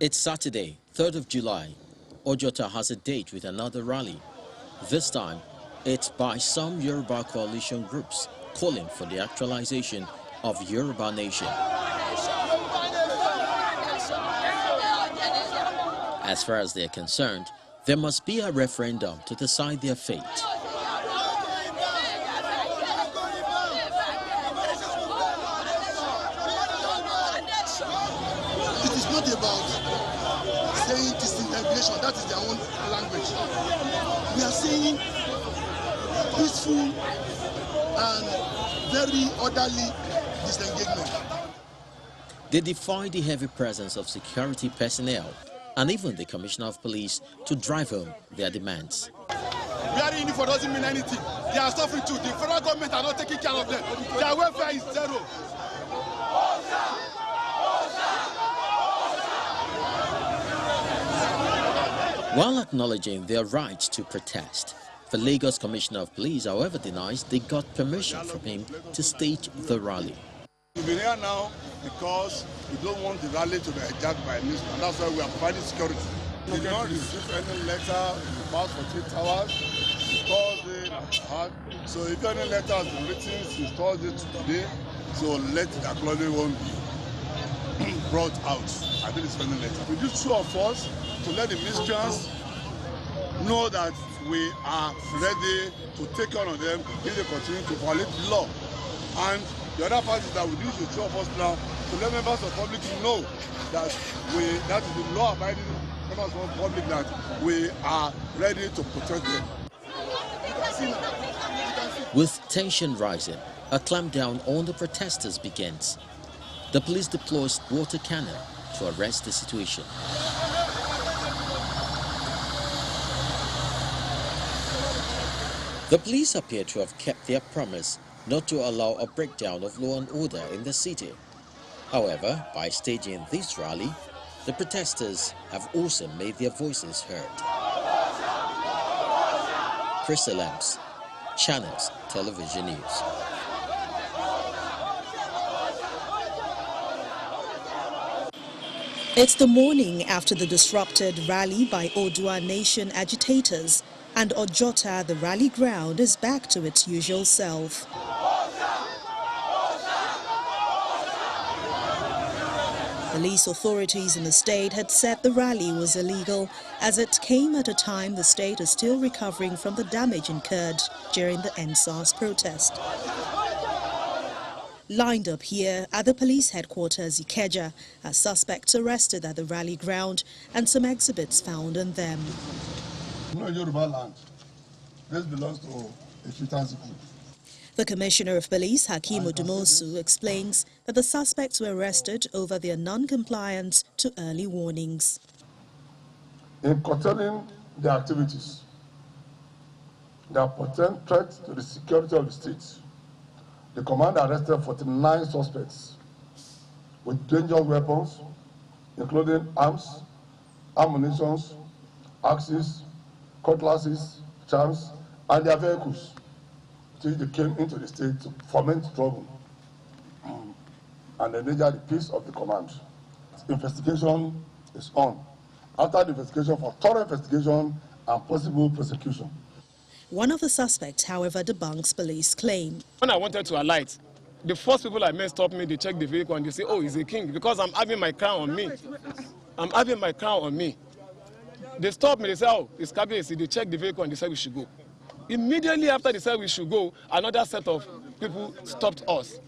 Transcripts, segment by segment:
It's Saturday, 3rd of July. Ojota has a date with another rally. This time, it's by some Yoruba coalition groups calling for the actualization of Yoruba nation. As far as they're concerned, there must be a referendum to decide their fate. It is not about saying disintegration, that is their own language. We are saying peaceful and very orderly disengagement. They defy the heavy presence of security personnel and even the Commissioner of Police to drive home their demands. We are in it for doesn't mean anything. They are suffering too. The federal government are not taking care of them. Their welfare is zero. While acknowledging their right to protest, the Lagos Commissioner of Police, however, denies they got permission from him to stage the rally. We've been here now because we don't want the rally to be hijacked by a minister, and that's why we are providing security. We did not receive any letter in the past 48 hours. Thursday, so if any letter has been written since Thursday to today, so let the acknowledgement one be brought out. I think it's any letter. We do two of us to let the ministers know that we are ready to take care of them if they continue to violate the law. And the other part is that we use the two of us now to let members of the public know that that is the law-abiding members of the public, that we are ready to protect them. With tension rising, a clampdown on the protesters begins. The police deploys water cannon to arrest the situation. The police appear to have kept their promise not to allow a breakdown of law and order in the city. However, by staging this rally, the protesters have also made their voices heard. Crystal Lamps, Channels Television News. It's the morning after the disrupted rally by Odua Nation agitators, and Ojota, the rally ground, is back to its usual self. Police authorities in the state had said the rally was illegal, as it came at a time the state is still recovering from the damage incurred during the NSAS protest. Lined up here at the police headquarters Ikeja are suspects arrested at the rally ground and some exhibits found on them. No Yoruba land. This belongs to a Chieftain group. The Commissioner of Police, Hakeem Odumosu, explains that the suspects were arrested over their non-compliance to early warnings. In curtailing their activities, they portend threat to the security of the state. The command arrested 49 suspects with dangerous weapons, including arms, ammunition, axes, cutlasses, charms, and their vehicles. Till they came into the state to foment trouble and endanger the peace of the command. Investigation is on. After the investigation, for thorough investigation and possible prosecution. One of the suspects, however, debunks police claim. When I wanted to alight, the first people I met stopped me, they checked the vehicle and they say, oh, he's a king, because I'm having my crown on me. I'm having my crown on me. They stopped me, they said, oh, it's Kabiyesi. They checked the vehicle and they said we should go. Immediately after they said we should go, another set of people stopped us.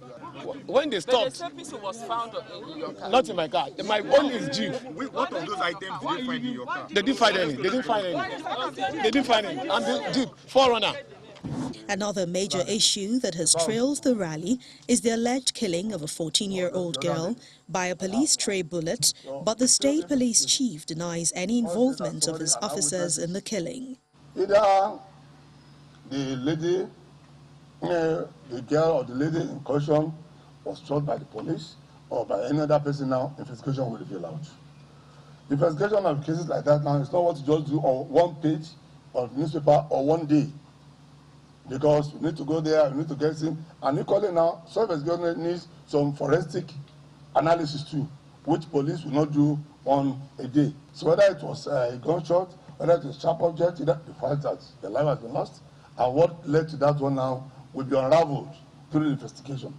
When they stopped, but the was found in your car. Not in my car. My own is Jeep. What of those items did you find in your car? They didn't find any. They didn't find any. They didn't find any. And the Jeep, Forerunner. Another major issue that has trailed the rally is the alleged killing of a 14-year-old girl by a police stray bullet, but the state police chief denies any involvement of his officers in the killing. Either the lady, the girl or the lady in question was shot by the police or by any other person. Now investigation will reveal out. Investigation of cases like that now is not what you just do on one page of newspaper or one day. Because you need to go there, you need to get in, and equally now, some investigation needs some forensic analysis too which police will not do on a day. So whether it was a gunshot, whether it was a sharp object, the fact that the life has been lost, and what led to that one now will be unraveled through the investigation.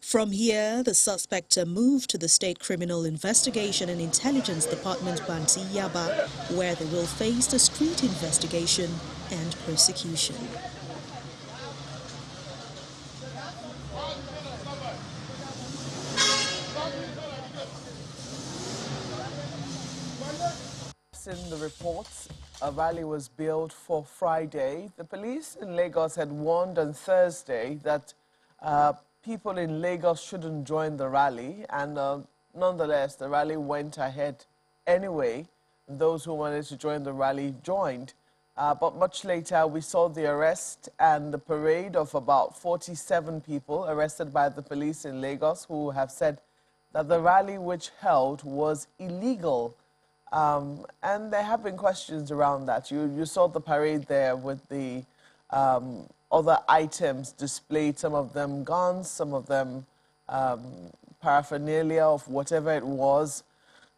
From here, the suspects are moved to the State Criminal Investigation and Intelligence Department, Bansi Yaba, where they will face the street investigation and prosecution. In the reports, a rally was billed for Friday. The police in Lagos had warned on Thursday that people in Lagos shouldn't join the rally, and nonetheless, the rally went ahead anyway. Those who wanted to join the rally joined. But much later, we saw the arrest and the parade of about 47 people arrested by the police in Lagos, who have said that the rally which held was illegal. And there have been questions around that. You saw the parade there with the other items displayed, some of them guns, some of them paraphernalia of whatever it was.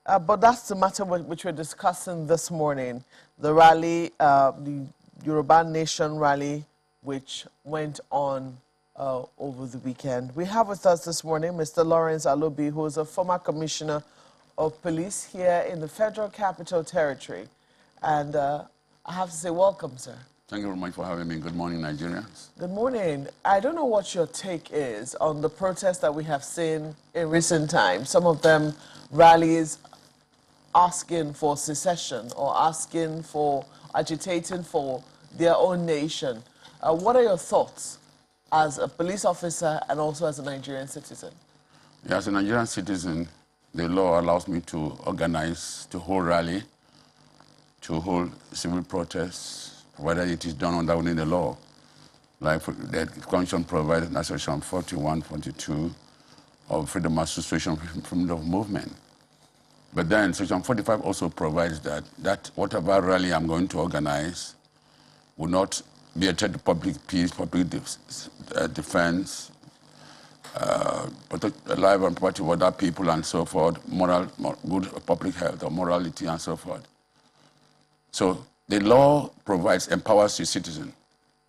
But that's the matter which we're discussing this morning. The rally, the Yoruba Nation rally, which went on over the weekend. We have with us this morning Mr. Lawrence Alobi, who is a former commissioner of police here in the Federal Capital Territory. And I have to say, welcome, sir. Thank you very much for having me. Good morning, Nigerians. Good morning. I don't know what your take is on the protests that we have seen in recent times. Some of them rallies asking for secession or asking for, agitating for their own nation. What are your thoughts as a police officer and also as a Nigerian citizen? Yeah, as a Nigerian citizen, the law allows me to organize, to hold rally, to hold civil protests, whether it is done within the law. Like the Constitution provides in Section 41, 42 of freedom of association, freedom of movement. But then Section 45 also provides that whatever rally I'm going to organize will not be a threat to public peace, public defense, protect the life and property of other people and so forth, good public health or morality and so forth. So the law empowers the citizen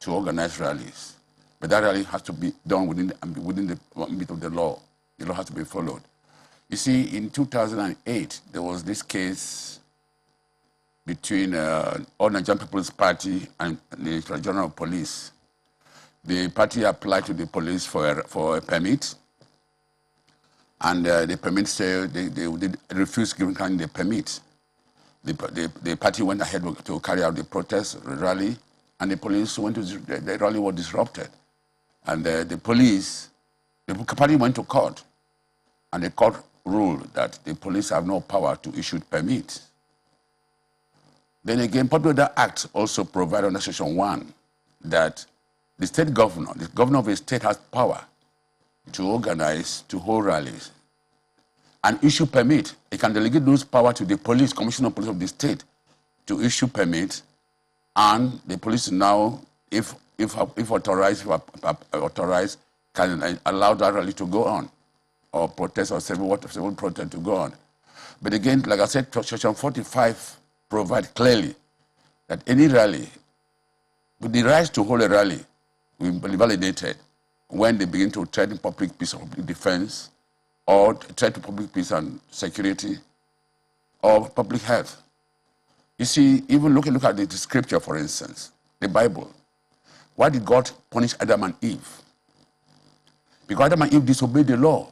to organize rallies, but that rally has to be done within the ambit of the law. The law has to be followed. You see, in 2008, there was this case between All Nigerian People's Party and the Inspector General of Police. The party applied to the police for a permit, and the permit said they refused giving the permit. The party went ahead to carry out the protest, the rally, and the police went to the rally was disrupted. And the party went to court, and the court ruled that the police have no power to issue permits. Then again, Popular Act also provided under Section 1 that the state governor, the governor of a state has power to organize, to hold rallies, and issue permit. He can delegate those power to the police, commissioner of police of the state, to issue permit, and the police now, if authorized, can allow that rally to go on, or protest or civil protest to go on. But again, like I said, Section 45 provides clearly that any rally, with the right to hold a rally, will be validated when they begin to threaten public peace or public defense, or threat to public peace and security, or public health. You see, even look at the scripture, for instance, the Bible. Why did God punish Adam and Eve? Because Adam and Eve disobeyed the law.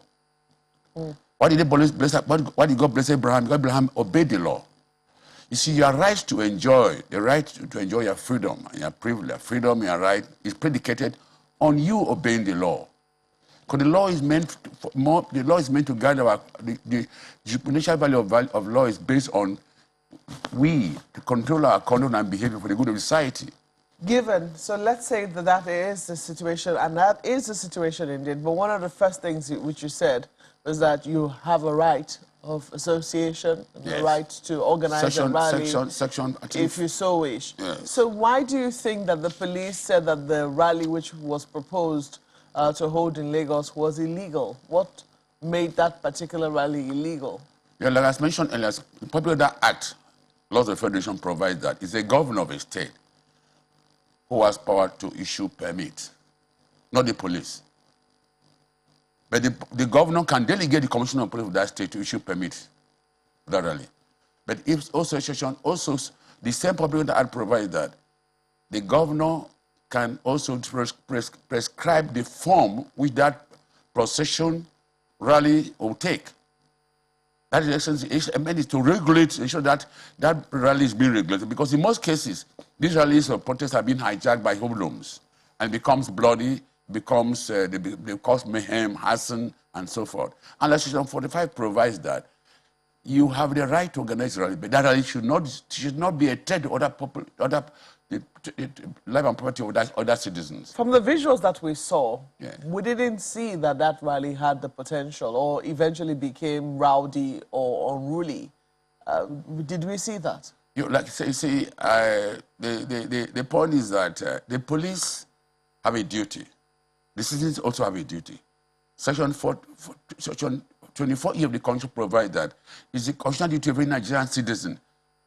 Why did God bless Abraham? Because Abraham obeyed the law. You see, your right to enjoy, the right to enjoy your freedom and your privilege, freedom, your right, is predicated on you obeying the law. Because the law is meant to guide the exponential value of law is based on we to control our conduct and behavior for the good of society. So let's say that is the situation, and that is the situation indeed, but one of the first things which you said was that you have a right of association, yes, the right to organize a rally if you so wish. Yes. So why do you think that the police said that the rally which was proposed to hold in Lagos was illegal? What made that particular rally illegal? Yeah, like I mentioned earlier, the Popular Act, Laws of Federation provides that it's the governor of a state who has power to issue permits, not the police. But the governor can delegate the commissioner of police of that state to issue permits federally. But if also the same Popular Act provides that the governor can also prescribe the form which that procession rally will take. That is essentially to regulate, ensure that that rally is being regulated. Because in most cases, these rallies or protests have been hijacked by hoodlums and becomes bloody, they cause mayhem, arson, and so forth. And Section 45 provides that you have the right to organize a rally, but that rally should not be a threat to life and property of other citizens. From the visuals that we saw, yeah, we didn't see that rally had the potential or eventually became rowdy or unruly. Did we see that? The point is that the police have a duty. The citizens also have a duty. Section 24E of the Constitution provides that it's the constitutional duty of every Nigerian citizen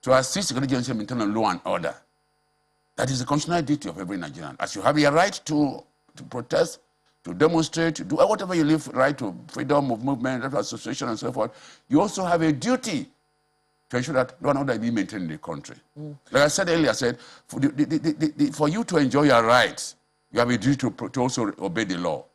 to assist the agency of internal law and order. That is the constitutional duty of every Nigerian. As you have your right to protest, to demonstrate, to do whatever you live, right to freedom of movement, right to association, and so forth, you also have a duty to ensure that law and order be maintained in the country. Like I said earlier, for you to enjoy your rights, you have a duty to also obey the law.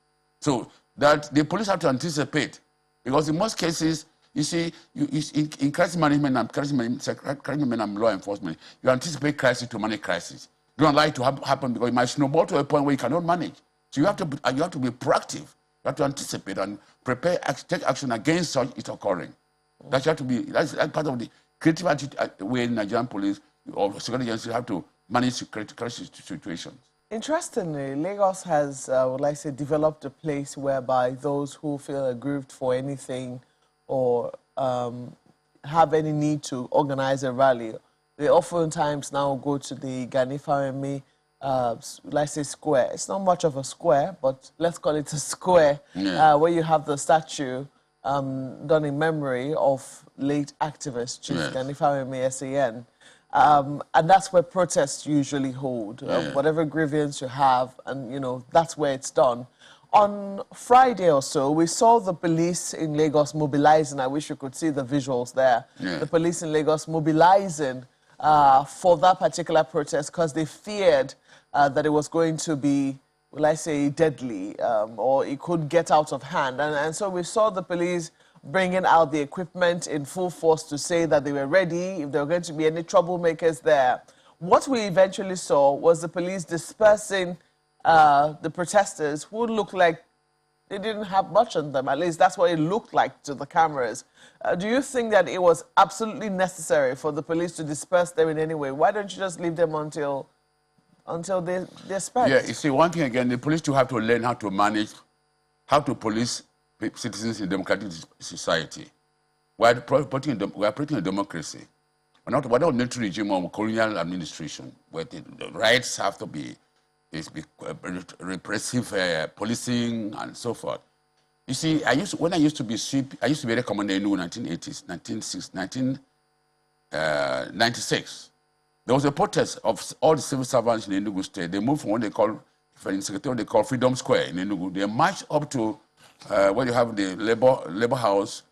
So that the police have to anticipate, because in most cases, you see, in crisis management and law enforcement, you anticipate crisis to manage crisis. You don't allow it to happen because it might snowball to a point where you cannot manage. So you have to be proactive. You have to anticipate and prepare, take action against such it occurring. That's part of the creative way Nigerian police or security agencies have to manage crisis situations. Interestingly, Lagos has, developed a place whereby those who feel aggrieved for anything or have any need to organize a rally, they oftentimes now go to the Afenifere, square. It's not much of a square, but let's call it a square, where you have the statue done in memory of late activist Chieftain Afenifere, SAN. And that's where protests usually hold, whatever grievance you have, and, that's where it's done. On Friday or so, we saw the police in Lagos mobilizing. I wish you could see the visuals there. The police in Lagos mobilizing for that particular protest because they feared that it was going to be, deadly, or it could get out of hand. And so we saw the police bringing out the equipment in full force to say that they were ready if there were going to be any troublemakers there. What we eventually saw was the police dispersing the protesters who looked like they didn't have much on them. At least that's what it looked like to the cameras. Do you think that it was absolutely necessary for the police to disperse them in any way? Why don't you just leave them until they're spread? Yeah, you see, one thing again, the police do have to learn how to manage, how to police citizens in democratic society. We are operating a democracy. We're not a military regime or colonial administration where the rights have to be repressive policing and so forth. You see, when I used to be sweep, I used to be a commander in the 1980s, 1996. There was a protest of all the civil servants in Enugu State. They moved from what they call Freedom Square in Enugu. They marched up to where you have the labor house,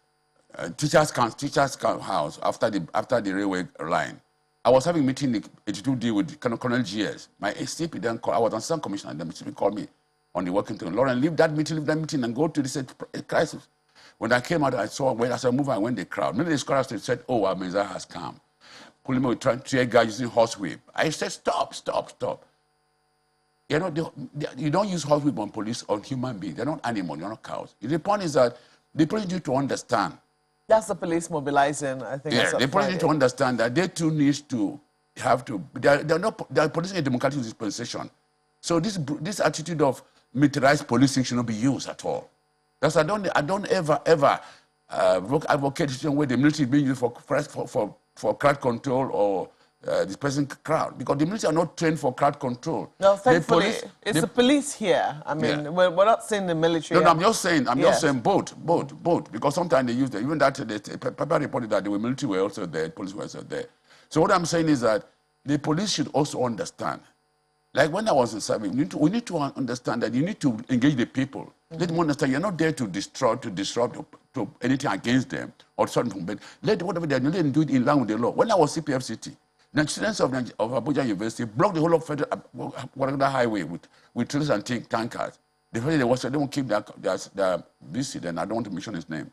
teachers' house after the railway line. I was having a meeting in 82D with Colonel GS. My SCP then called, I was on some commission, and the SCP called me on the working team. Lauren, leave that meeting, and go to this crisis. When I came out, I saw, as I moved, I went the crowd. Many of the scholars said, oh, our Messiah has come. Pulling me with tear gas using horsewhip. I said, stop. You don't use horsewhip on police, on human beings. They're not animals, they're not cows. The point is that the police need to understand. That's the police mobilizing, I think. Yeah, the police need to understand that they too need to they're policing a democratic dispensation. So this attitude of militarized policing should not be used at all. That's I don't ever advocate a situation where the military is being used for crowd control or dispersing crowd, because the military are not trained for crowd control. No, thankfully, it's the police here. I mean, yeah. we're not saying the military. No, I'm just saying both, because sometimes they use them. Even that, the paper reported that the military were also there, police were also there. So what I'm saying is that the police should also understand. Like when I was in service, we need to understand that you need to engage the people. Let them understand you're not there to disrupt, to anything against them or something. But let whatever they're doing, let them do it in line with the law. When I was CPFCT, the students of Abuja University blocked the whole of Federal highway with trailers and tankers. The fact they won't keep their busy, then I don't want to mention his name.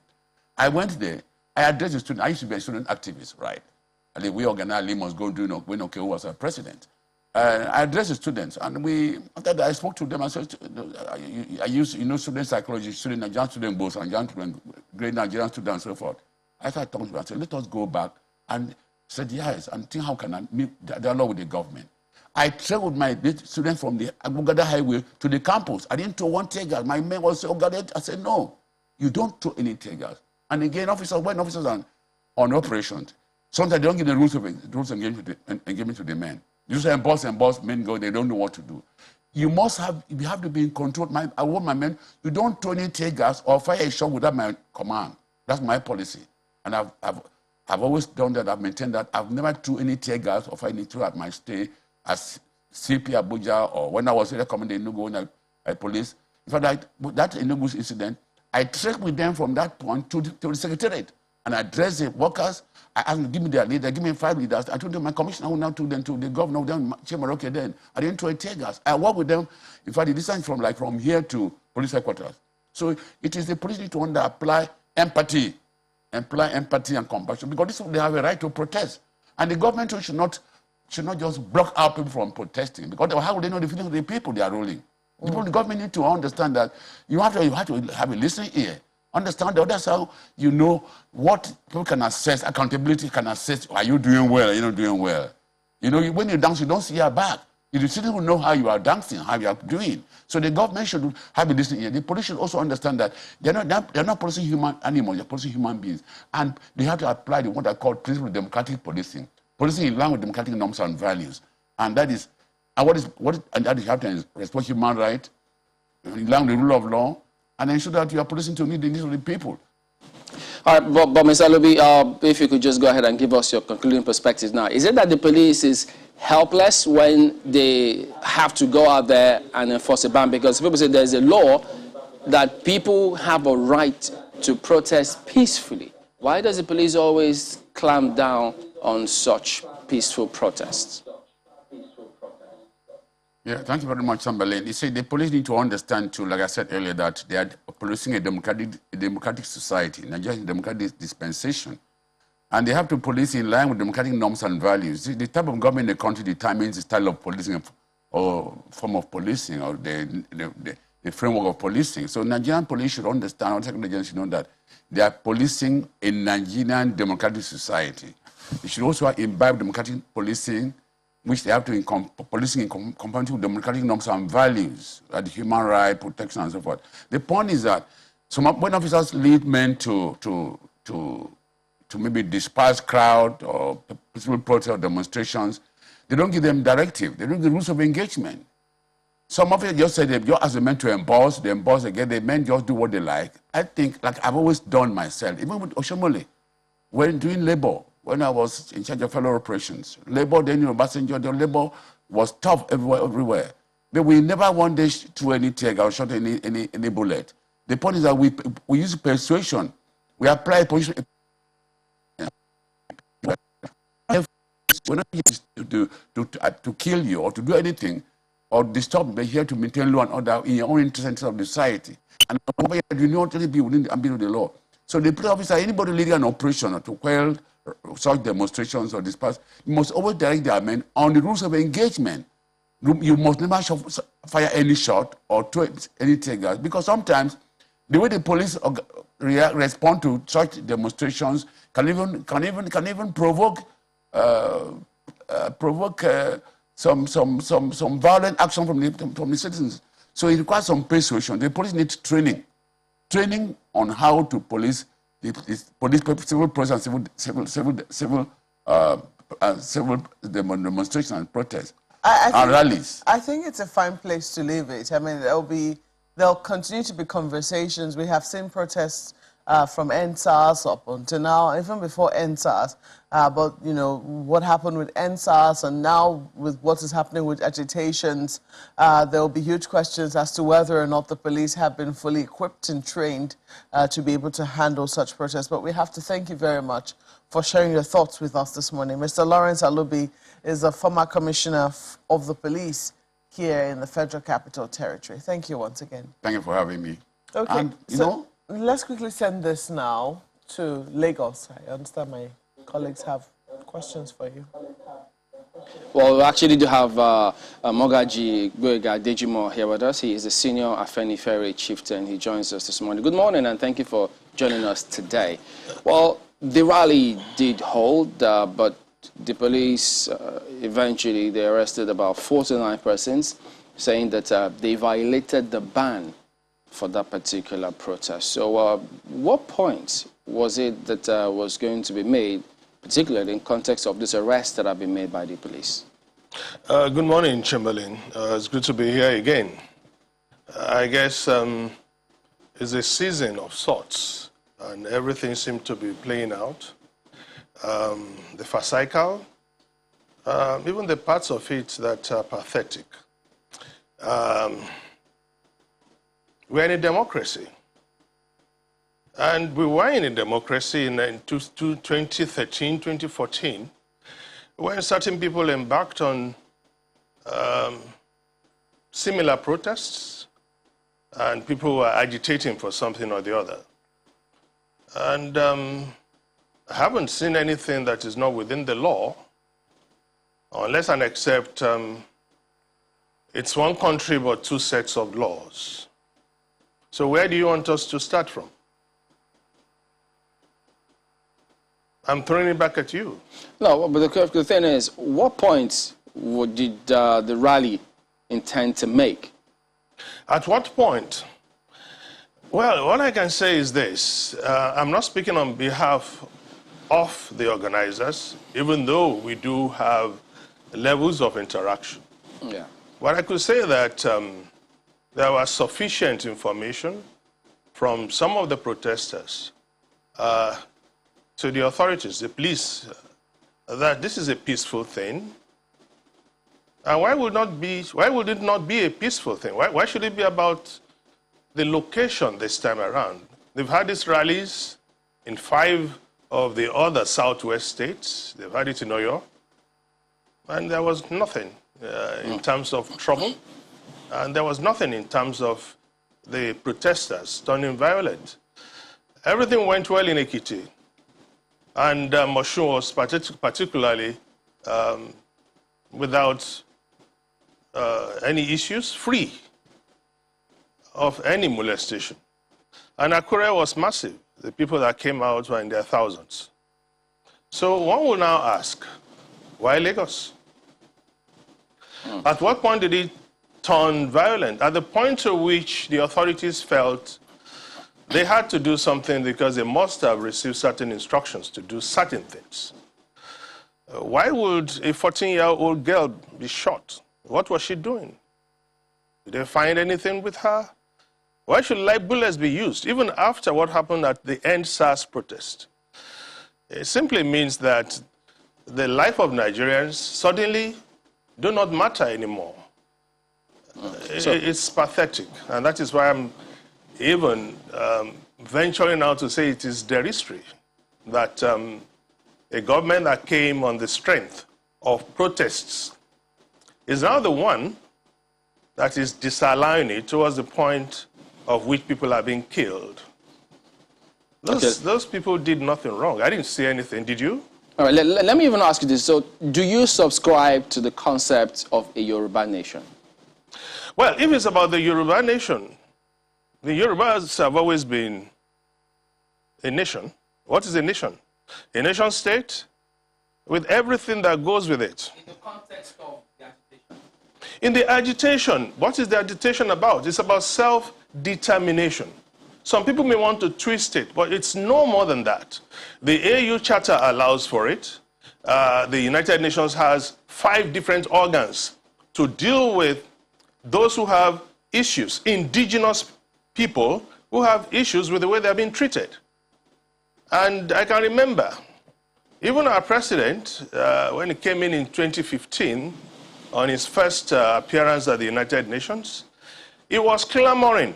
I went there, I addressed the student. I used to be a student activist, right? I think we organized Limos go do when who was our president. I addressed the students, and after that I spoke to them. I said, I use student psychology, Nigerian student both, Nigerian student, great Nigerian student, and so forth. I started talking to them. I said, let us go back and said yes, and think how can I meet dialogue with the government. I traveled with my students from the Agugada Highway to the campus. I didn't throw one tear gas. My men was so Ogada. I said, no, you don't throw any tear gas. And again, when officers are on operations, sometimes they don't give the rules of engagement to the men. You say boss, men go, they don't know what to do. You have to be in control. I want my men, you don't throw any tear gas or fire a shot without my command. That's my policy. And I've always done that. I've maintained that. I've never threw any tear gas or fire any through at my stay as CP Abuja or when I was recommending Enugu when I police. In fact, that Enugu incident, I trekked with them from that point to the secretariat and I addressed the workers. I asked them to give me their leader, give me 5 leaders. I told them my commissioner will now took them to the governor, then Chimaroke then. I didn't throw a tear gas. I worked with them. In fact, the distance from here to police headquarters. So it is the police need to apply empathy and compassion, because they have a right to protest. And the government should not just block out people from protesting, because how would they know the feelings of the people they are ruling? The government need to understand that you have to have a listening ear. Understand that that's how you know what people can assess, accountability can assess, are you doing well, are you not doing well? You know, when you dance, you don't see your back. You still know how you are dancing, how you are doing. So the government should have a listening ear. The police should also understand that they're not policing human animals, they're policing human beings. And they have to apply what I call principle of democratic policing. Policing in line with democratic norms and values. And that is, and that is have to respect human rights, in line with the rule of law, and ensure that you are policing to meet the needs of the people. All right, but Mr. Alubi, if you could just go ahead and give us your concluding perspectives now. Is it that the police is helpless when they have to go out there and enforce a ban? Because people say there's a law that people have a right to protest peacefully. Why does the police always clamp down on such peaceful protests? Yeah, thank you very much, Samberlin. You see, the police need to understand too, like I said earlier, that they are policing a democratic society, not just a democratic dispensation. And they have to police in line with democratic norms and values. The type of government in the country determines the style of policing or form of policing or the framework of policing. So Nigerian police should understand, or second Nigerians should know that they are policing a Nigerian democratic society. They should also imbibe democratic policing, which they have to policing in conformity with democratic norms and values, like human rights, protection, and so forth. The point is that when officers lead men to maybe disperse crowd or peaceful protest or demonstrations, they don't give them directive. They don't give the rules of engagement. Some officers just say they just ask the men to emboss, they emboss again, the men just do what they like. I think, like I've always done myself, even with Oshomole, when doing labor, when I was in charge of fellow operations, labor, then Obasanjo, the labor was tough everywhere. But we never one day threw any tear gas or shot any bullet. The point is that we use persuasion. We apply persuasion. We're not here to kill you or to do anything or disturb. We're here to maintain law and order in your own interest of the society. And you know to be within the ambit of the law. So the police officer, anybody leading an operation or to quell such demonstrations or disperse, you must always direct their men on the rules of engagement. You must never fire any shot or throw any tear gas, because sometimes the way the police respond to such demonstrations can even provoke some violent action from the citizens. So it requires some persuasion. The police needs training on how to police civil process and civil civil demonstrations and protests I and rallies. I think it's a fine place to leave it. I mean, there'll continue to be conversations. We have seen protests from NSAS up until now, even before NSAS. But, you know, what happened with NSAS and now with what is happening with agitations, there will be huge questions as to whether or not the police have been fully equipped and trained to be able to handle such protests. But we have to thank you very much for sharing your thoughts with us this morning. Mr. Lawrence Alubi is a former commissioner of the police here in the Federal Capital Territory. Thank you once again. Thank you for having me. Okay, And, you know, let's quickly send this now to Lagos. I understand my colleagues have questions for you. Well, we actually do have Mogaji Gwega Dejimo here with us. He is the senior Afenifere Chieftain. He joins us this morning. Good morning, and thank you for joining us today. Well, the rally did hold, but the police eventually they arrested about 49 persons, saying that they violated the ban for that particular protest. So what point was it that was going to be made, particularly in context of this arrest that have been made by the police? Good morning, Chamberlain. It's good to be here again. I guess it's a season of sorts, and everything seemed to be playing out. The farcical, even the parts of it that are pathetic. We're in a democracy. And we were in a democracy in 2013, 2014, when certain people embarked on similar protests, and people were agitating for something or the other. And I haven't seen anything that is not within the law, unless and except it's one country but two sets of laws. So where do you want us to start from? I'm throwing it back at you. No, but the thing is, what points did the rally intend to make? At what point? Well, what I can say is this. I'm not speaking on behalf of the organizers, even though we do have levels of interaction. Yeah. But I could say that there was sufficient information from some of the protesters to the authorities, the police, that this is a peaceful thing. And why would it not be a peaceful thing? Why should it be about the location this time around? They've had these rallies in 5 of the other southwest states. They've had it in Oyo. And there was nothing in terms of trouble. And there was nothing in terms of the protesters turning violent. Everything went well in Ekiti. And Moshun was particularly without any issues, free of any molestation. And Akure was massive. The people that came out were in their thousands. So one will now ask, why Lagos? At what point did it turn violent? At the point at which the authorities felt they had to do something because they must have received certain instructions to do certain things. Why would a 14-year-old girl be shot? What was she doing? Did they find anything with her? Why should live bullets be used, even after what happened at the End SARS protest? It simply means that the life of Nigerians suddenly do not matter anymore. It's pathetic, and that is why I'm even venturing now to say it is derisory that a government that came on the strength of protests is now the one that is disallowing it towards the point of which people are being killed. Those people did nothing wrong. I didn't see anything. Did you? All right, let me even ask you this. So do you subscribe to the concept of a Yoruba nation? Well, if it's about the Yoruba nation, the Yorubas have always been a nation. What is a nation? A nation state with everything that goes with it. In the context of the agitation. In the agitation, what is the agitation about? It's about self-determination. Some people may want to twist it, but it's no more than that. The AU Charter allows for it. the United Nations has 5 different organs to deal with those who have issues, indigenous people who have issues with the way they're being treated. And I can remember, even our president, when he came in 2015, on his first appearance at the United Nations, he was clamoring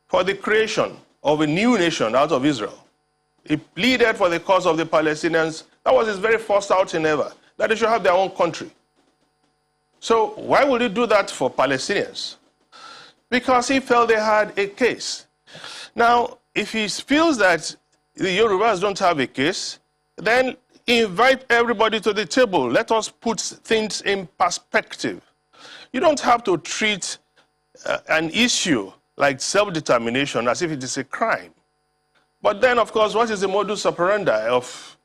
for the creation of a new nation out of Israel. He pleaded for the cause of the Palestinians. That was his very first outing ever, that they should have their own country. So why would he do that for Palestinians? Because he felt they had a case. Now, if he feels that the Yorubas don't have a case, then invite everybody to the table. Let us put things in perspective. You don't have to treat an issue like self-determination as if it is a crime. But then, of course, what is the modus operandi of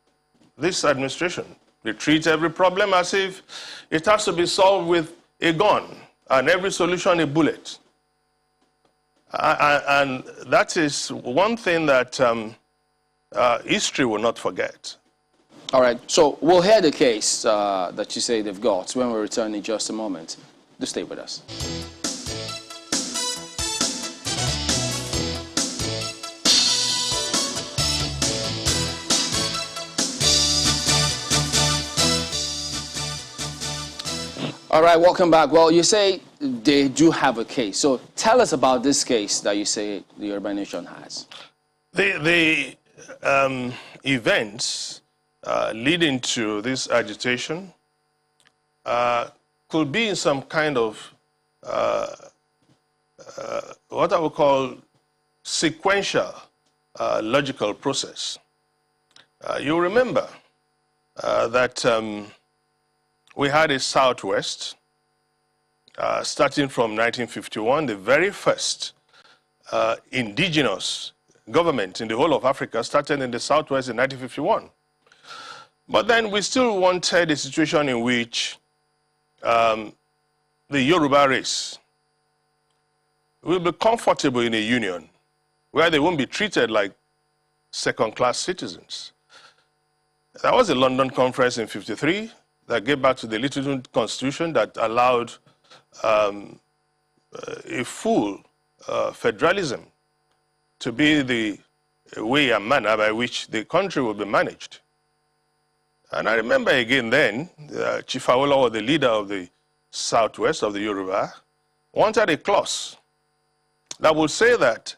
this administration? They treat every problem as if it has to be solved with a gun and every solution a bullet. And that is one thing that history will not forget. All right, so we'll hear the case that you say they've got when we return in just a moment. Do stay with us. All right, welcome back. Well, you say they do have a case. So tell us about this case that you say the Yoruba Nation has. The events leading to this agitation could be in some kind of what I would call sequential logical process. You remember that we had a Southwest starting from 1951, the very first indigenous government in the whole of Africa started in the Southwest in 1951. But then we still wanted a situation in which the Yoruba race will be comfortable in a union where they won't be treated like second-class citizens. That was the London Conference in '53 that gave back to the Littleton Constitution that allowed a full federalism to be the way and manner by which the country will be managed. And I remember again then, Chief Awolowo, the leader of the Southwest of the Yoruba, wanted a clause that would say that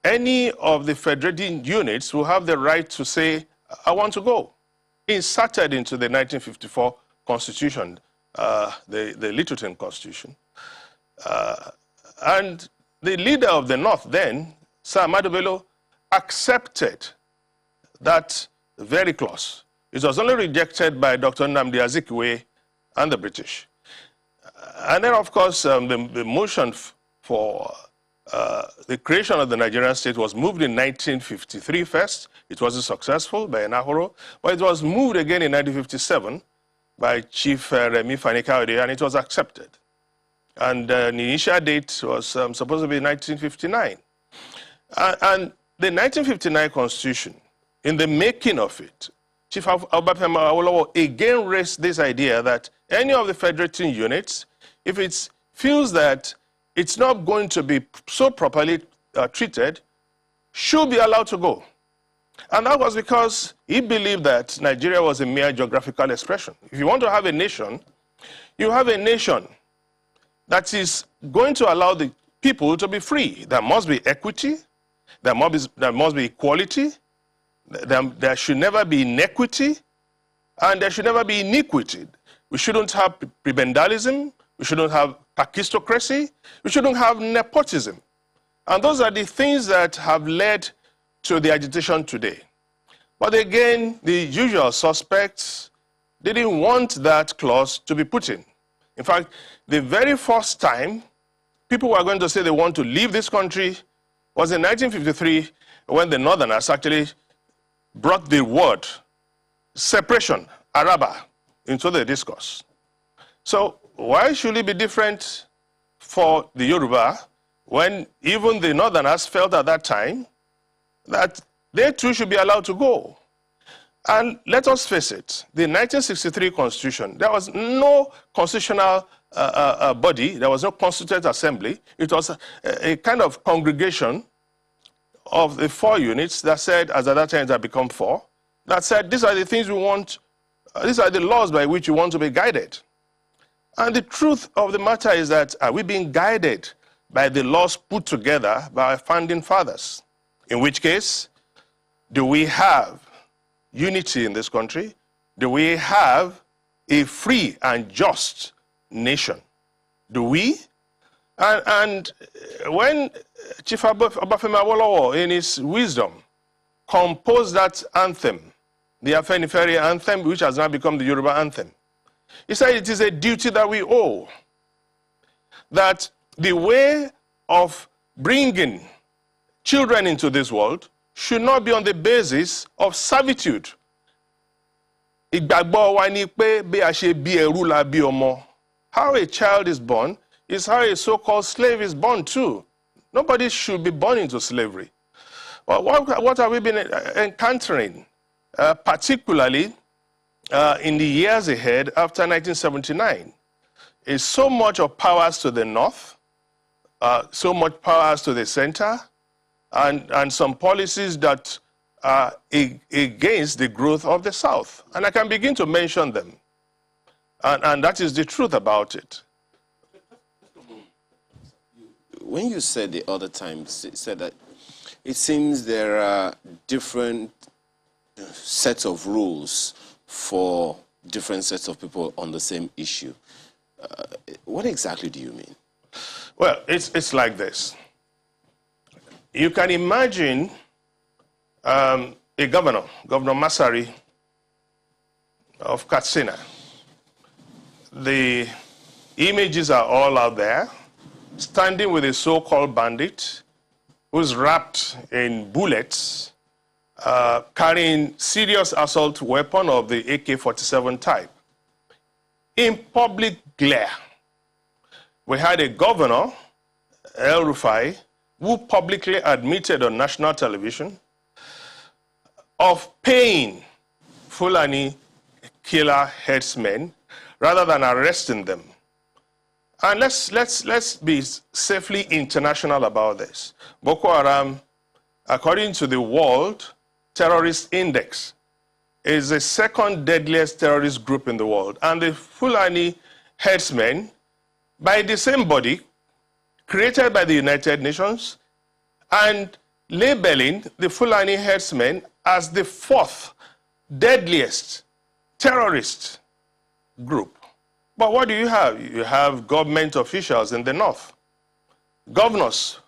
any of the federating units will have the right to say, I want to go. Inserted into the 1954 Constitution, the Littleton Constitution. And the leader of the North then, Sir Ahmadu Bello, accepted that very clause. It was only rejected by Dr. Nnamdi Azikiwe and the British. And then, of course, the motion for the creation of the Nigerian state was moved in 1953 first. It wasn't successful by Enahoro, but it was moved again in 1957 by Chief Remi Fani-Kayode, and it was accepted. And the initial date was supposed to be 1959. And the 1959 Constitution, in the making of it, Chief Obafemi Awolowo again raised this idea that any of the federating units, if it feels that it's not going to be so properly treated, should be allowed to go. And that was because he believed that Nigeria was a mere geographical expression. If you want to have a nation, you have a nation that is going to allow the people to be free. There must be equity, there must be equality, there should never be inequity, and there should never be iniquity. We shouldn't have prebendalism, we shouldn't have parkistocracy, we shouldn't have nepotism. And those are the things that have led to the agitation today. But again, the usual suspects didn't want that clause to be put in. In fact, the very first time people were going to say they want to leave this country was in 1953 when the Northerners actually brought the word separation, Araba, into the discourse. So why should it be different for the Yoruba when even the Northerners felt at that time that they too should be allowed to go? And let us face it, the 1963 Constitution, there was no constitutional body, there was no constituent assembly. It was a kind of congregation of the 4 units that said, as at that time it had become 4, that said, these are the things we want, these are the laws by which we want to be guided. And the truth of the matter is that, are we being guided by the laws put together by our founding fathers? In which case, do we have unity in this country? Do we have a free and just nation? Do we? And when Chief Obafemi Awolowo, in his wisdom, composed that anthem, the Afenifere anthem, which has now become the Yoruba anthem, he said it is a duty that we owe, that the way of bringing children into this world should not be on the basis of servitude. Ìgbàgbọ́ wa ni pé bí a ṣe bí ẹrú la bí ọmọ. How a child is born is how a so-called slave is born too. Nobody should be born into slavery. Well, what have we been encountering, particularly in the years ahead after 1979, is so much of powers to the north, so much powers to the center, and some policies that are against the growth of the South. And I can begin to mention them. And that is the truth about it. When you said the other times, you said that it seems there are different sets of rules for different sets of people on the same issue. What exactly do you mean? Well, it's like this. You can imagine a governor, Governor Masari of Katsina. The images are all out there, standing with a so-called bandit who's wrapped in bullets, carrying serious assault weapon of the AK-47 type, in public glare. We had a governor, El Rufai, who publicly admitted on national television of paying Fulani killer headsmen rather than arresting them. And let's be safely international about this. Boko Haram, according to the World Terrorist Index, is the second deadliest terrorist group in the world. And the Fulani headsmen, by the same body, created by the United Nations, and labeling the Fulani headsmen as the 4th deadliest terrorist group. But what do you have? You have government officials in the north, governors,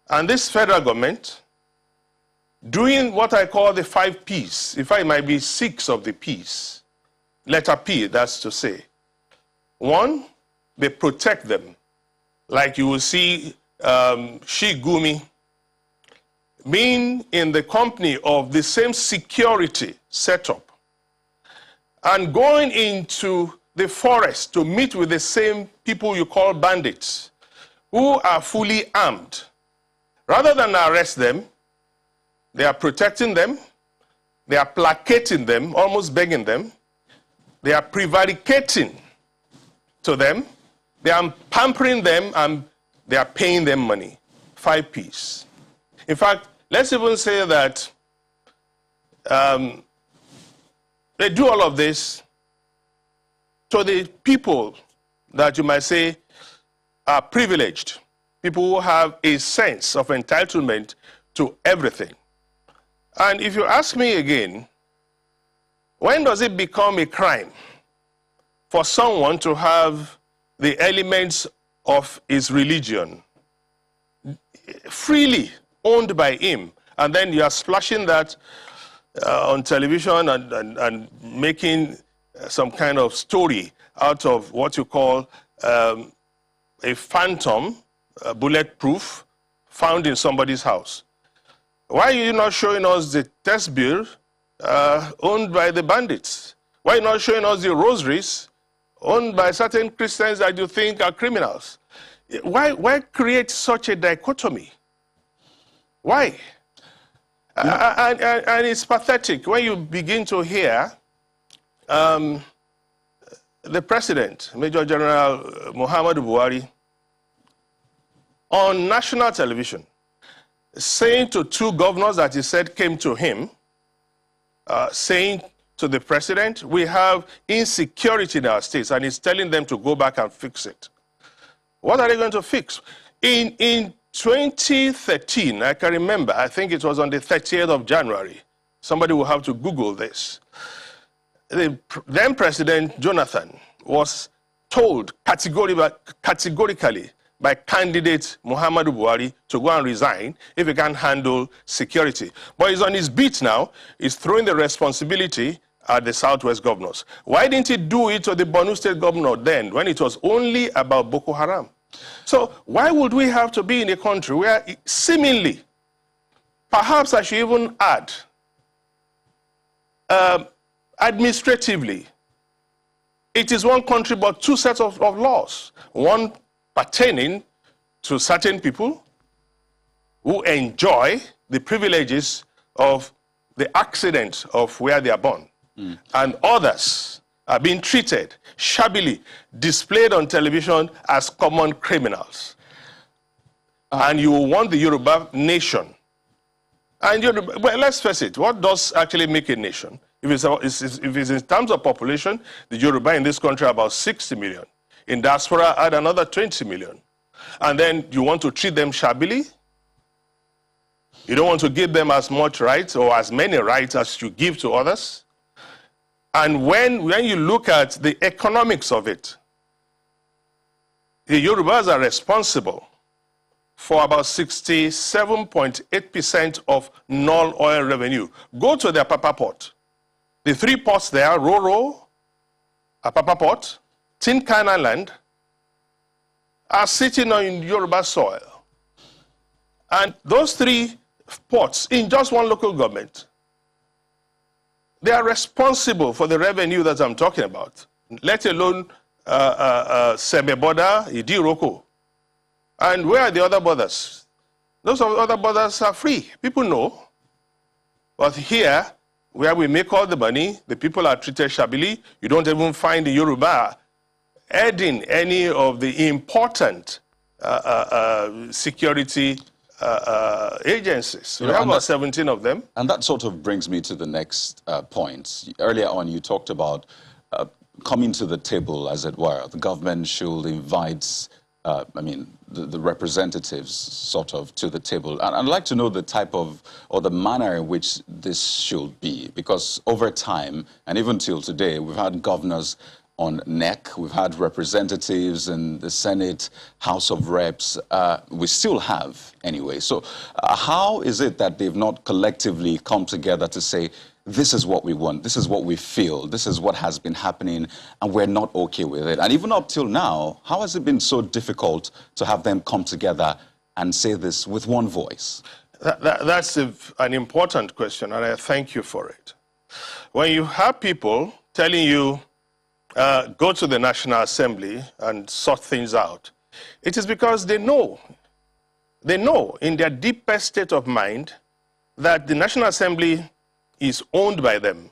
and this federal government doing what I call the 5 Ps. In fact, it might be 6 of the Ps. Letter P, that's to say. 1, they protect them. Like you will see Shigumi being in the company of the same security setup and going into the forest to meet with the same people you call bandits who are fully armed. Rather than arrest them, they are protecting them, they are placating them, almost begging them, they are prevaricating to them, they are pampering them, and they are paying them money. 5 Ps. In fact, let's even say that they do all of this to the people that you might say are privileged, people who have a sense of entitlement to everything. And if you ask me again, when does it become a crime for someone to have the elements of his religion freely owned by him, and then you are splashing that on television and making some kind of story out of what you call a phantom, bulletproof, found in somebody's house? Why are you not showing us the test bill owned by the bandits? Why are you not showing us the rosaries owned by certain Christians that you think are criminals? Why create such a dichotomy? Why? And it's pathetic when you begin to hear the president, Major General Muhammadu Buhari, on national television, saying to two governors that he said came to him, saying to the president, we have insecurity in our states, and he's telling them to go back and fix it. What are they going to fix? In 2013, I can remember, I think it was on the 30th of January, somebody will have to Google this. The then President Jonathan was told categorically by candidate Muhammadu Buhari to go and resign if he can't handle security. But he's on his beat now. He's throwing the responsibility at the Southwest governors. Why didn't he do it to the Borno State governor then, when it was only about Boko Haram? So why would we have to be in a country where seemingly, perhaps I should even add, administratively, it is one country but two sets of laws, one pertaining to certain people who enjoy the privileges of the accident of where they are born, and others are being treated shabbily, displayed on television as common criminals. And you want the Yoruba nation. And well, let's face it, what does actually make a nation? If it's in terms of population, the Yoruba in this country are about 60 million. In diaspora, add another 20 million. And then you want to treat them shabbily? You don't want to give them as much rights or as many rights as you give to others? And when you look at the economics of it, the Yorubas are responsible for about 67.8% of non-oil revenue. Go to their Papa Port. The three ports there, Roro, Apapa Port, Tin Can Island, are sitting on Yoruba soil. And those three ports in just one local government, they are responsible for the revenue that I'm talking about, let alone Sebe-Boda, Idiroko. And where are the other borders? Those other borders are free. People know. But here, where we make all the money, the people are treated shabbily. You don't even find the Yoruba adding any of the important security agencies. We have about 17 of them. And that sort of brings me to the next point. Earlier on, you talked about coming to the table, as it were. The government should invite, the representatives sort of to the table. And I'd like to know the type of, or the manner in which this should be. Because over time, and even till today, we've had governors on NEC, we've had representatives in the Senate, House of Reps, we still have anyway. So how is it that they've not collectively come together to say, this is what we want, this is what we feel, this is what has been happening, and we're not okay with it? And even up till now, how has it been so difficult to have them come together and say this with one voice? That's an important question, and I thank you for it. When you have people telling you, go to the National Assembly and sort things out, it is because they know in their deepest state of mind that the National Assembly is owned by them.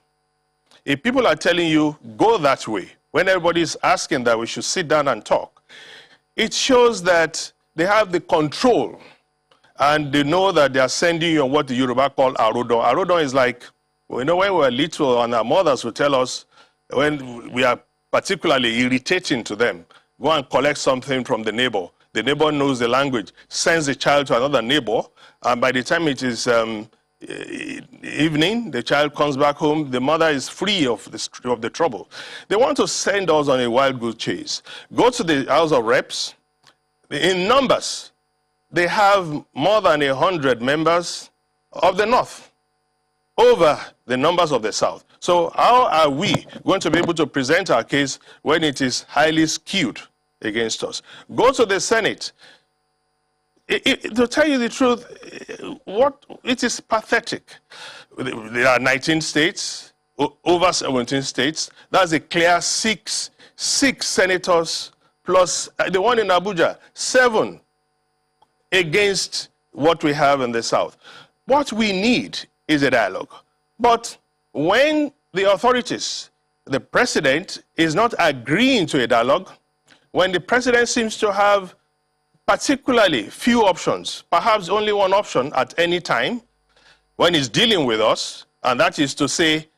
If people are telling you, go that way, when everybody is asking that we should sit down and talk, it shows that they have the control and they know that they are sending you on what the Yoruba call Arodon. Arodon is like, when we were little and our mothers would tell us, when we are particularly irritating to them, go and collect something from the neighbor. The neighbor knows the language, sends the child to another neighbor, and by the time it is evening, the child comes back home, the mother is free of the trouble. They want to send us on a wild goose chase. Go to the House of Reps. In numbers, they have more than 100 members of the North over the numbers of the South. So how are we going to be able to present our case when it is highly skewed against us? Go to the Senate. To tell you the truth, it is pathetic. There are 19 states, over 17 states. That's a clear six senators plus the one in Abuja, 7 against what we have in the South. What we need is a dialogue. But when the authorities, the president, is not agreeing to a dialogue, when the president seems to have particularly few options, perhaps only one option at any time, when he's dealing with us, and that is to say,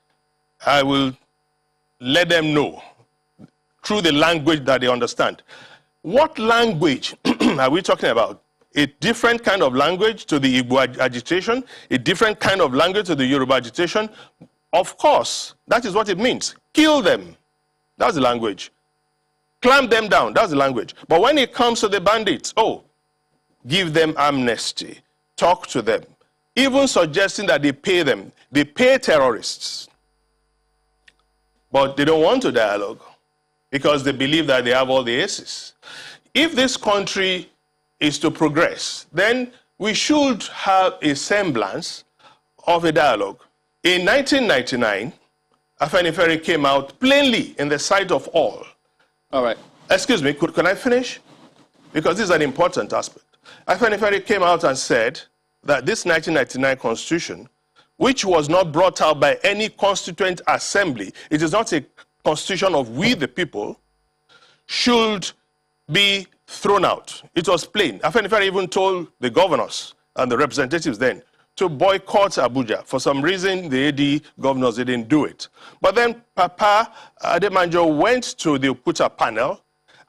I will let them know through the language that they understand. What language are we talking about? A different kind of language to the Igbo agitation, a different kind of language to the Yoruba agitation? Of course, that is what it means. Kill them. That's the language. Clamp them down. That's the language. But when it comes to the bandits, oh, give them amnesty. Talk to them. Even suggesting that they pay them. They pay terrorists. But they don't want to dialogue because they believe that they have all the aces. If this country is to progress, then we should have a semblance of a dialogue. In 1999, Afenifere came out plainly in the sight of all. All right. Excuse me, can I finish? Because this is an important aspect. Afenifere came out and said that this 1999 constitution, which was not brought out by any constituent assembly, it is not a constitution of we the people, should be thrown out. It was plain. Afenifere even told the governors and the representatives then to boycott Abuja. For some reason, the AD governors didn't do it. But then Papa Ademanjo went to the Okuta panel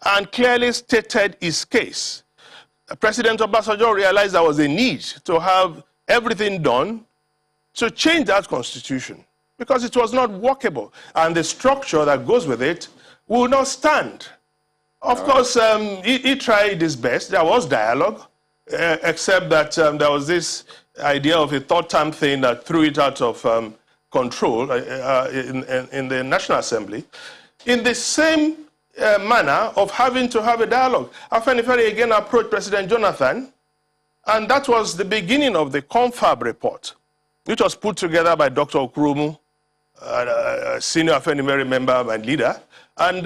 and clearly stated his case. President Obasanjo realized there was a need to have everything done to change that constitution because it was not workable. And the structure that goes with it will not stand. Of course, he tried his best. There was dialogue, except that there was this idea of a third-term thing that threw it out of control in the National Assembly. In the same manner of having to have a dialogue, Afenifere again approached President Jonathan, and that was the beginning of the Confab report, which was put together by Dr. Okurumu, a senior Afenifere member and leader, and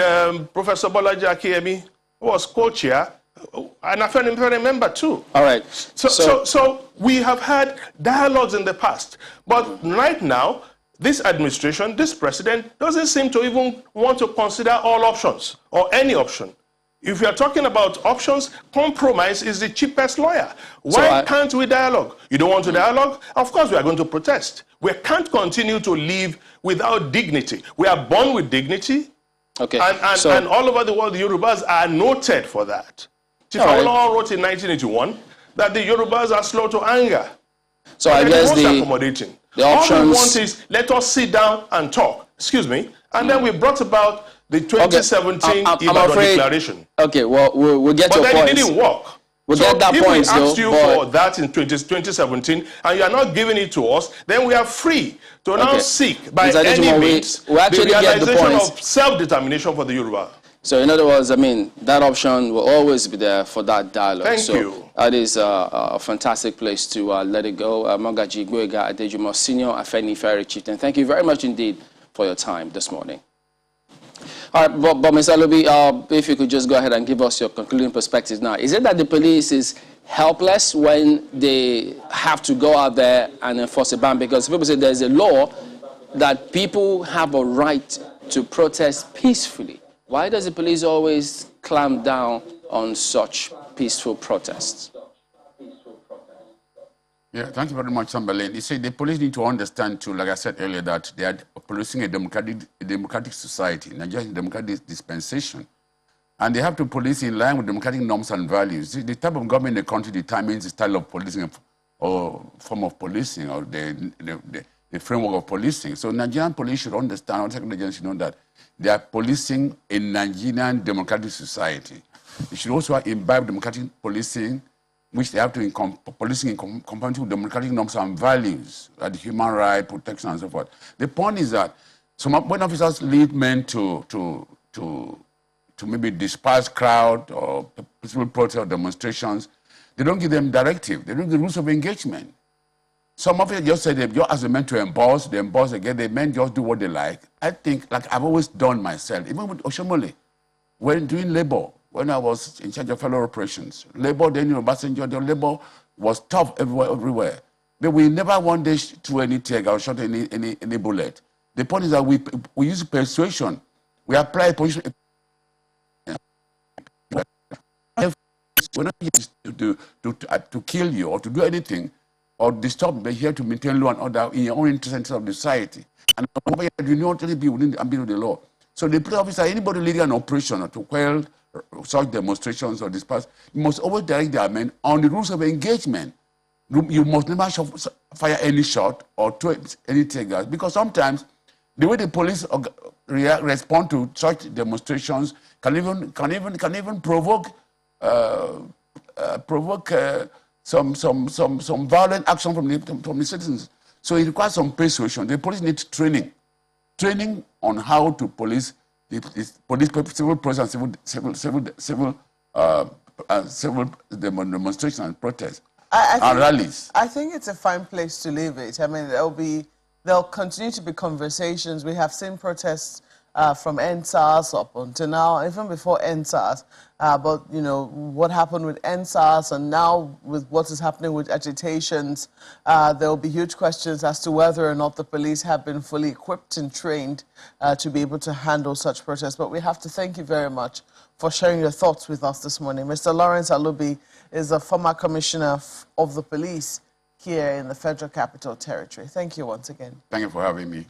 Professor Bolaji Akiyemi, who was co-chair, and Afenifere member too. All right. So we have had dialogues in the past, but right now, this administration, this president, doesn't seem to even want to consider all options or any option. If we are talking about options, compromise is the cheapest lawyer. Why can't we dialogue? You don't want to dialogue? Of course we are going to protest. We can't continue to live without dignity. We are born with dignity. Okay. And all over the world, the Yorubas are noted for that. Chief Awolowo wrote in 1981 that the Yorubas are slow to anger. So I guess accommodating. The options... All we want is let us sit down and talk. Excuse me. And then we brought about the 2017 Ibadan Declaration. Okay, well, we'll get your point. But then it didn't work. We'll get that point, if we asked you for that in 2017 and you are not giving it to us, then we are free to now seek by any means the realization of self-determination for the Yoruba. So in other words, I mean, that option will always be there for that dialogue. Thank you. That is a fantastic place to let it go. Magaji Gwega Adejumo, Senior Afenifere Chieftain, thank you very much indeed for your time this morning. All right, but Ms. Alobi, if you could just go ahead and give us your concluding perspectives now. Is it that the police is helpless when they have to go out there and enforce a ban? Because people say there's a law that people have a right to protest peacefully. Why does the police always clamp down on such peaceful protests? Yeah, thank you very much, Chamberlain. You see, the police need to understand too, like I said earlier, that they are policing a democratic society, not just a democratic dispensation. And they have to police in line with democratic norms and values. The type of government in the country determines the style of policing or form of policing or the framework of policing. So Nigerian police should understand, or second agents should know that they are policing a Nigerian democratic society. They should also imbibe democratic policing, which they have to policing in conformity with democratic norms and values, like human rights, protection, and so forth. The point is that when officers lead men to maybe disperse crowd or peaceful protest or demonstrations, they don't give them directive. They don't give the rules of engagement. Some officers just say they just ask the men to emboss, they emboss again, the men just do what they like. I think, like I've always done myself, even with Oshomole, when doing labor, when I was in charge of fellow operations, labor, then Obasanjo, the labor was tough everywhere. They will never one day throw any tear or shot any bullet. The point is that we use persuasion. We apply persuasion. We're not here to kill you or to do anything or disturb. We're here to maintain law and order in your own interest of the society. And you not only be within the ambit of the law. So the police officer, anybody leading an operation to quell such demonstrations or disperse, you must always direct their men on the rules of engagement. You must never fire any shot or throw any tear gas, because sometimes the way the police respond to such demonstrations can even provoke some violent action from the citizens. So it requires some persuasion. The police need training on how to police civil process and civil demonstrations and protests and rallies. I think it's a fine place to leave it. I mean, there'll continue to be conversations. We have seen protests from NSAS up until now, even before NSAS. But, you know, what happened with NSAS and now with what is happening with agitations, there will be huge questions as to whether or not the police have been fully equipped and trained to be able to handle such protests. But we have to thank you very much for sharing your thoughts with us this morning. Mr. Lawrence Alubi is a former commissioner of the police here in the Federal Capital Territory. Thank you once again. Thank you for having me.